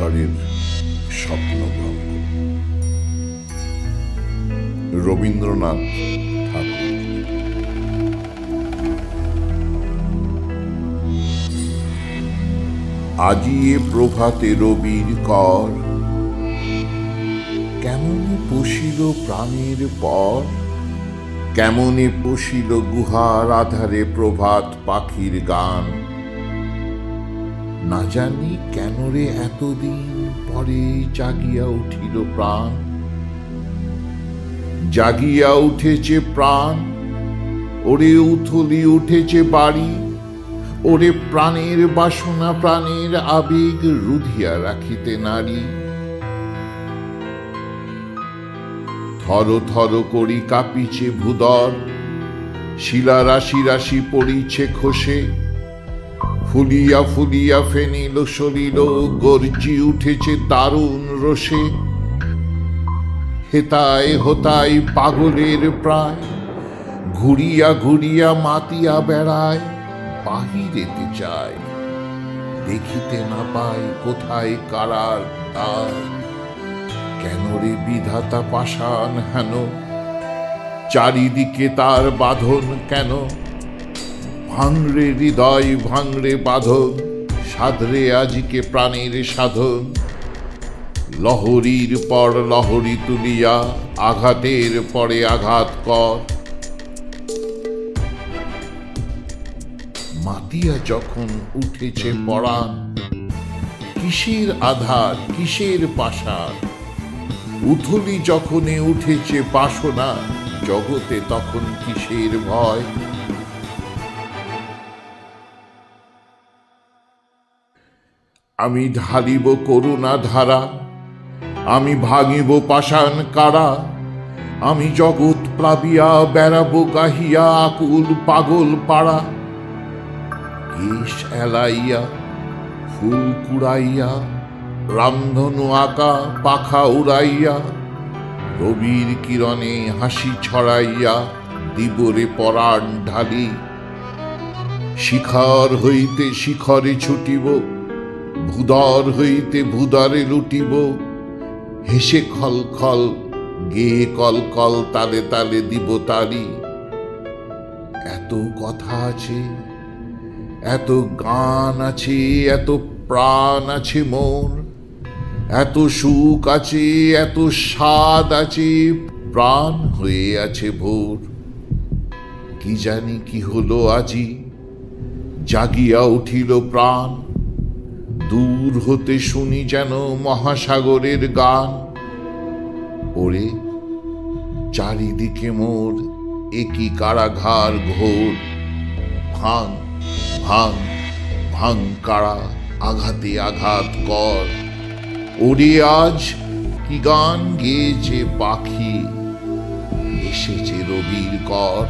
ঝড়ের স্বপ্নভঙ্গ। রবীন্দ্রনাথ ঠাকুর। আজি এ প্রভাতে রবির কর, কেমনে পশিল প্রাণের পর, কেমনে পশিল গুহার আধারে প্রভাত পাখির গান। না জানি কেন রে এতদিন পরে জাগিয়া উঠিল প্রাণ, জাগিয়া উঠেছে প্রাণ। ওরে উথলি উঠেছে বাড়ি, ওরে প্রাণের বাসনা প্রাণের আবেগ রুধিয়া রাখিতে নারী। থর থর করি কাঁপিছে ভূদর, শিলা রাশি রাশি পড়িছে খসে। ফুলিয়া ফুলিয়া ফেনিল সলিল, গর্জি উঠেছে দারুণ রোষে। হেতায় হোতায় পাগলের প্রায়, ঘুরিয়া ঘুরিয়া মাতিয়া বেড়ায়। বাহিরেতে চায়, দেখিতে না পায় কোথায় কারার দ্বার। কেন রে বিধাতা পাষাণ হেন, চারিদিকে তার বাঁধন কেন? ভাঙরে হৃদয় ভাঙরে বাঁধন, সাধরে আজকে প্রাণের সাধন। লহরীর পর লহরী তুলিয়া, আঘাতের পরে আঘাত কর। মাতিয়া যখন উঠেছে পরাণ, কিসের আধার কিসের পাষাণ। উথলি যখনে উঠেছে বাসনা, জগতে তখন কিসের ভয়। আমি ঢালিব করুণা ধারা, আমি ভাঙিব পাষাণ কারা। আমি জগৎ প্লাবিয়া বেড়াবো গাহিয়া আকুল পাগল পাড়া। কেশ এলাইয়া ফুল কুড়াইয়া, রামধনু আঁকা পাখা উড়াইয়া। রবির কিরণে হাসি ছড়াইয়া, দিবরে পরাণ ঢালি। শিখর হইতে শিখরে ছুটিব, ভূদর হইতে ভূদরে লুটিব। হেসে খল খল গেয়ে কল কল তালে তালে দিব তালি। এত কথা আছে, এত গান আছে, এত প্রাণ আছে মোর। এত সুখ আছে, এত স্বাদ আছে, প্রাণ হয়ে আছে ভোর। কি জানি কি হলো আজি, জাগিয়া উঠিল প্রাণ। দূর হতে শুনি যেন মহাসাগরের গান। ওরে চারিদিকে মোর একই কারাগার ঘোর। ভাঙ ভাঙ ভাঙ কারা, আঘাতে আঘাত কর। ওরে আজ কি গান গেয়েছে পাখি, এসেছে রবির কর।